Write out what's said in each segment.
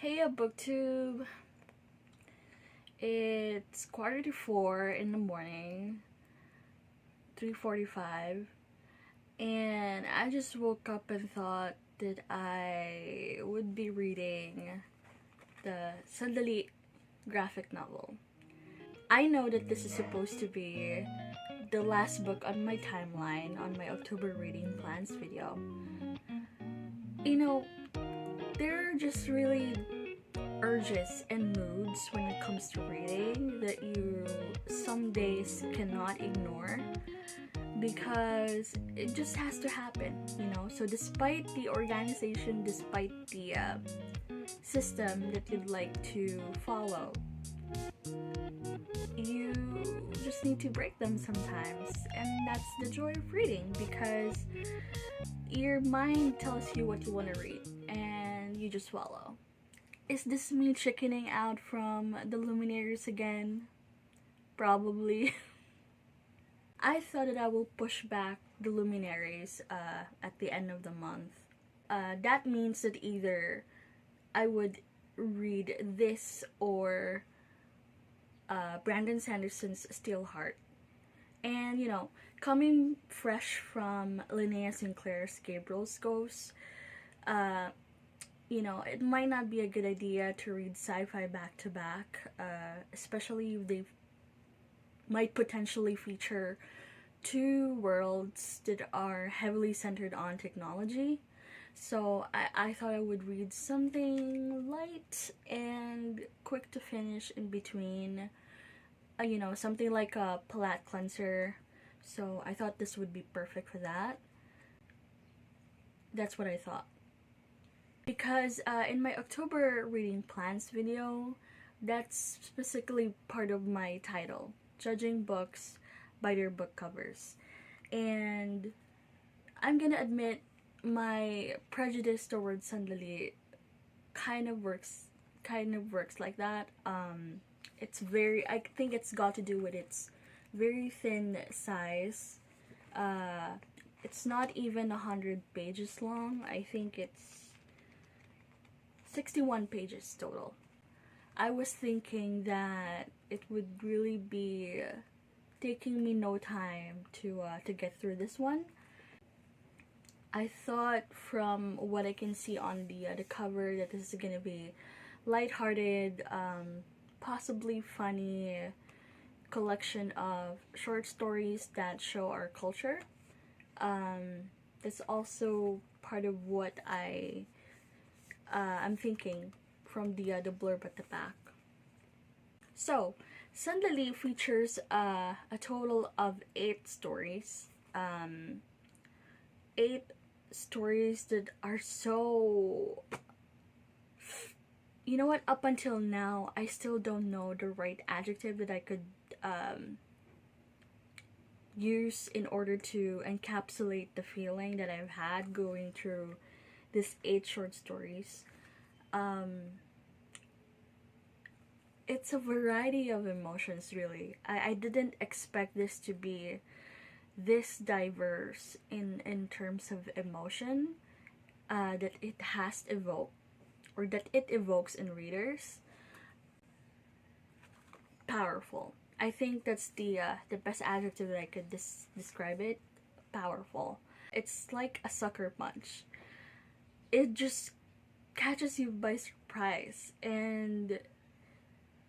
Hey, booktube. It's 4:45 in the morning, 3:45, and I just woke up and thought that I would be reading the SANDALI graphic novel. I know that this is supposed to be the last book on my timeline on my October reading plans video. You know, there are just really urges and moods when it comes to reading that you some days cannot ignore because it just has to happen, So despite the organization, despite the system that you'd like to follow, you just need to break them sometimes, and that's the joy of reading because your mind tells you what you want to read and you just follow. Is this me chickening out from the luminaries again? Probably. I thought that I will push back the luminaries at the end of the month. That means that either I would read this or Brandon Sanderson's Steelheart. And, coming fresh from Linnea Sinclair's Gabriel's Ghost, it might not be a good idea to read sci-fi back-to-back, especially if they might potentially feature two worlds that are heavily centered on technology. So I thought I would read something light and quick to finish in between, something like a palate cleanser. So I thought this would be perfect for that. That's what I thought. Because in my October reading plans video, that's specifically part of my title, judging books by their book covers. And I'm gonna admit my prejudice towards Sandali kind of works like that. I think it's got to do with its very thin size. It's not even 100 pages long. I think it's 61 pages total. I was thinking that it would really be taking me no time to get through this one. I thought from what I can see on the cover that this is gonna be lighthearted, possibly funny collection of short stories that show our culture. That's also part of what I'm thinking from the blurb at the back. So, Sandali features a total of 8 stories. 8 stories that are so... You know what? Up until now, I still don't know the right adjective that I could use in order to encapsulate the feeling that I've had going through these 8 short stories. It's a variety of emotions, really. I didn't expect this to be this diverse in terms of emotion that it has evoked, or that it evokes in readers. Powerful. I think that's the best adjective that I could describe it. Powerful. It's like a sucker punch. It just catches you by surprise and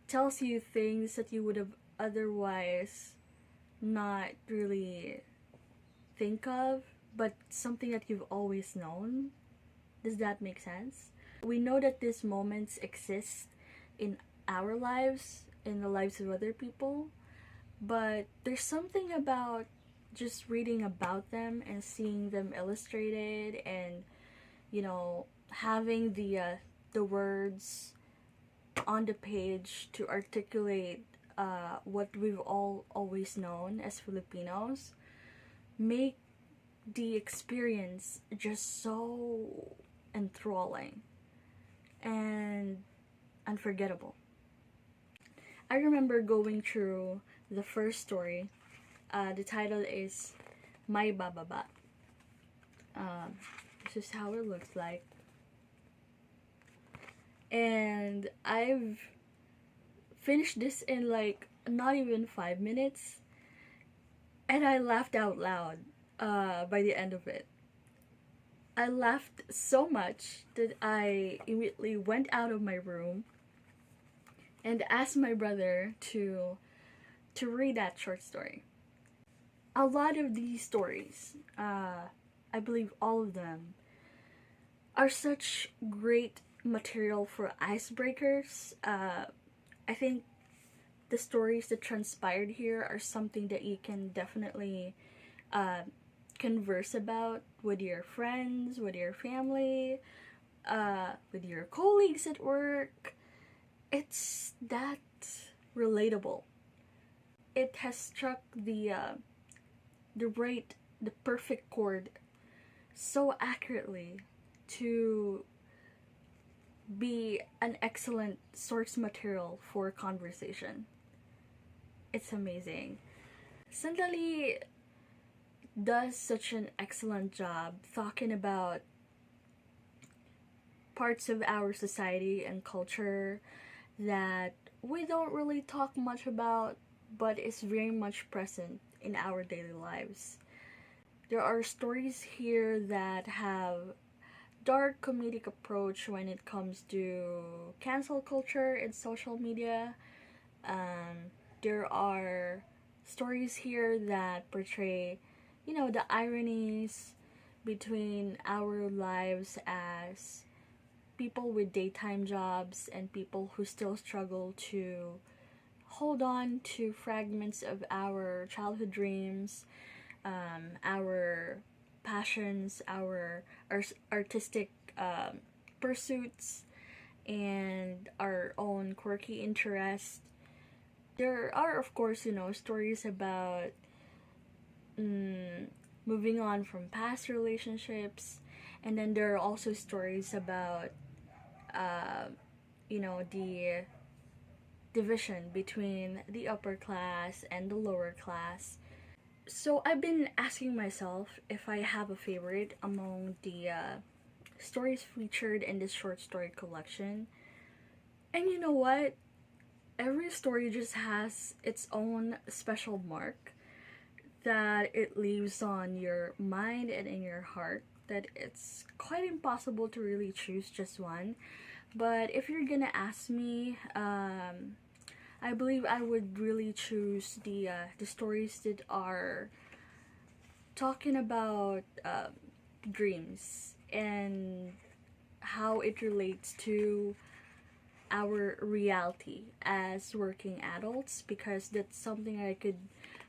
tells you things that you would have otherwise not really think of, but something that you've always known. Does that make sense? We know that these moments exist in our lives, in the lives of other people, but there's something about just reading about them and seeing them illustrated and having the words on the page to articulate what we've all always known as Filipinos, make the experience just so enthralling and unforgettable. I remember going through the first story. The title is My Bababa. This is how it looks like. and I've finished this in like not even 5 minutes, and I laughed out loud by the end of it. I laughed so much that I immediately went out of my room and asked my brother to read that short story. A lot of these stories, I believe all of them, are such great material for icebreakers. I think the stories that transpired here are something that you can definitely converse about with your friends, with your family, with your colleagues at work. It's that relatable. It has struck the perfect chord so accurately to be an excellent source material for conversation. It's amazing. Sandali does such an excellent job talking about parts of our society and culture that we don't really talk much about, but is very much present in our daily lives. There are stories here that have dark comedic approach when it comes to cancel culture and social media. There are stories here that portray, the ironies between our lives as people with daytime jobs and people who still struggle to hold on to fragments of our childhood dreams, our passions, our artistic pursuits, and our own quirky interests. There are, of course, stories about moving on from past relationships, and then there are also stories about, the division between the upper class and the lower class. So I've been asking myself if I have a favorite among the stories featured in this short story collection. And you know what? Every story just has its own special mark that it leaves on your mind and in your heart, that it's quite impossible to really choose just one. But if you're gonna ask me, I believe I would really choose the stories that are talking about dreams and how it relates to our reality as working adults, because that's something I could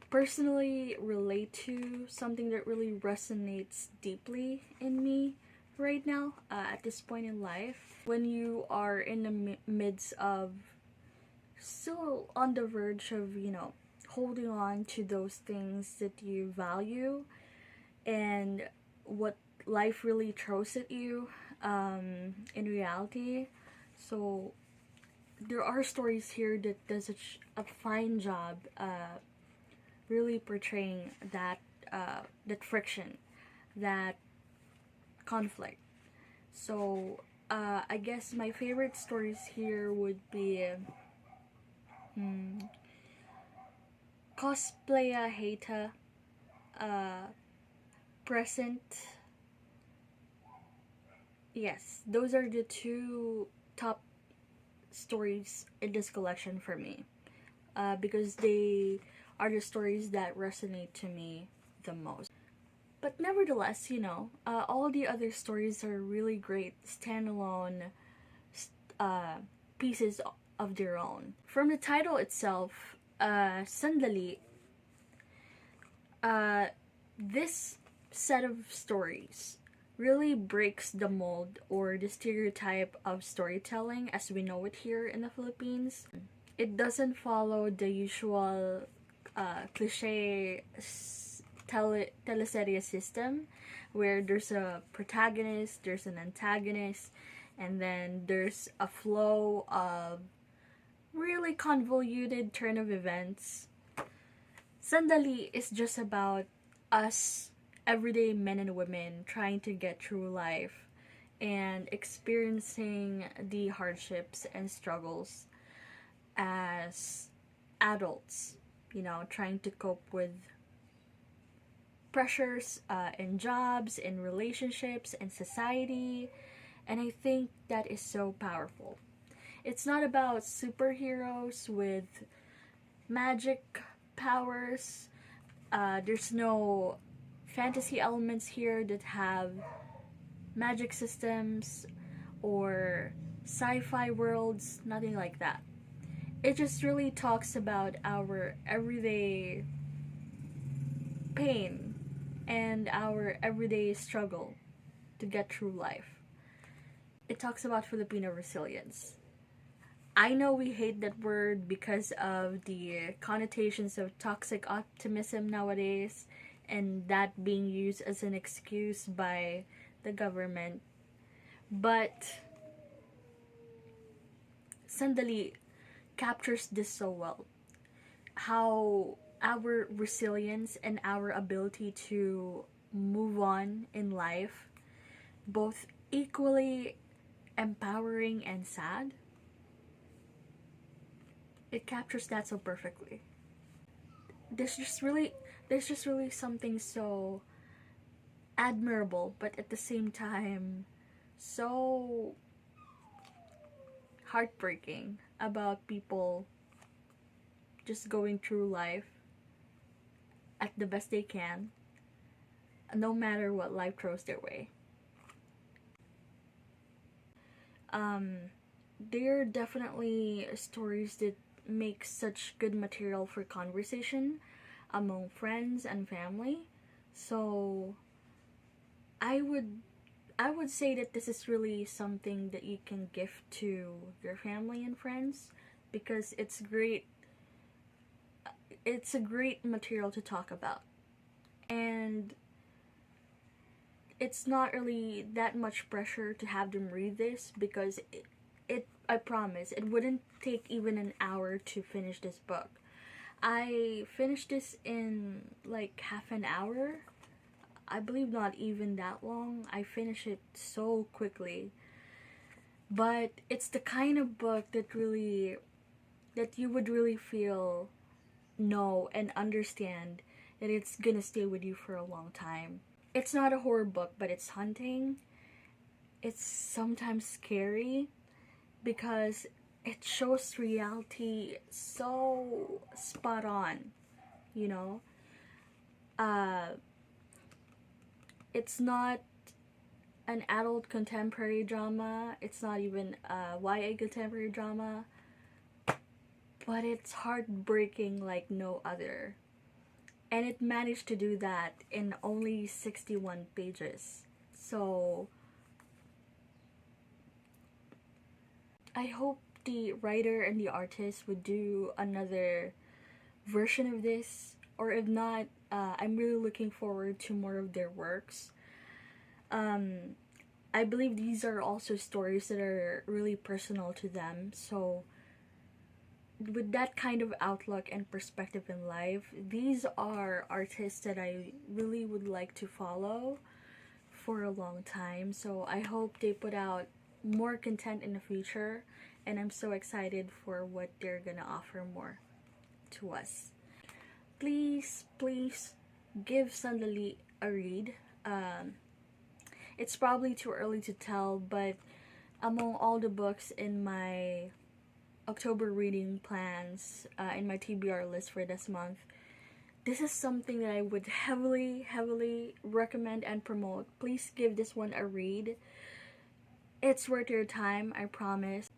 personally relate to, something that really resonates deeply in me right now at this point in life. When you are in the midst of still on the verge of, holding on to those things that you value and what life really throws at you in reality. So there are stories here that does such a fine job really portraying that friction, that conflict. So I guess my favorite stories here would be Cosplaya Hater, Present. Yes, those are the two top stories in this collection for me, because they are the stories that resonate to me the most. But nevertheless, all the other stories are really great standalone pieces of their own. From the title itself, Sandali, this set of stories really breaks the mold or the stereotype of storytelling as we know it here in the Philippines. It doesn't follow the usual cliche teleserye system where there's a protagonist, there's an antagonist, and then there's a flow of really convoluted turn of events. Sandali is just about us everyday men and women trying to get through life and experiencing the hardships and struggles as adults, trying to cope with pressures in jobs, in relationships, in society. And I think that is so powerful. It's not about superheroes with magic powers. There's no fantasy elements here that have magic systems or sci-fi worlds, nothing like that. It just really talks about our everyday pain and our everyday struggle to get through life. It talks about Filipino resilience. I know we hate that word because of the connotations of toxic optimism nowadays and that being used as an excuse by the government. But Sandali captures this so well. How our resilience and our ability to move on in life, both equally empowering and sad, it captures that so perfectly. There's just really something so admirable, but at the same time so heartbreaking about people just going through life at the best they can, no matter what life throws their way. There are definitely stories that make such good material for conversation among friends and family. So I would say that this is really something that you can gift to your family and friends because it's great. It's a great material to talk about. And it's not really that much pressure to have them read this because I promise it wouldn't take even an hour to finish this book. I finished this in like half an hour. I believe not even that long. I finished it so quickly. But it's the kind of book that you would really feel, know, and understand that it's gonna stay with you for a long time. It's not a horror book, but it's haunting. It's sometimes scary because it shows reality so spot on, you know? It's not an adult contemporary drama. It's not even a YA contemporary drama. But it's heartbreaking like no other. And it managed to do that in only 61 pages. So I hope the writer and the artist would do another version of this. Or if not, I'm really looking forward to more of their works. I believe these are also stories that are really personal to them. So with that kind of outlook and perspective in life, these are artists that I really would like to follow for a long time. So I hope they put out more content in the future, and I'm so excited for what they're gonna offer more to us. Please give Sandali a read. It's probably too early to tell, but among all the books in my October reading plans, in my TBR list for this month, this is something that I would heavily recommend and promote. Please give this one a read. It's worth your time, I promise.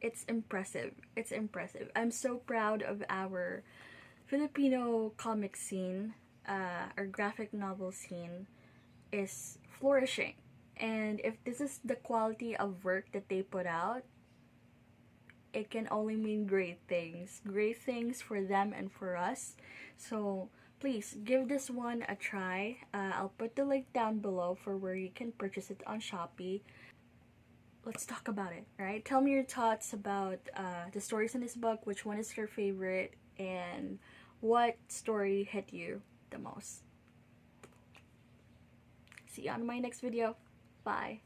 It's impressive. I'm so proud of our Filipino comic scene. Our graphic novel scene is flourishing. And if this is the quality of work that they put out, it can only mean great things. Great things for them and for us. So please give this one a try. I'll put the link down below for where you can purchase it on Shopee. Let's talk about it, right? Tell me your thoughts about the stories in this book. Which one is your favorite? And what story hit you the most? See you on my next video. Bye.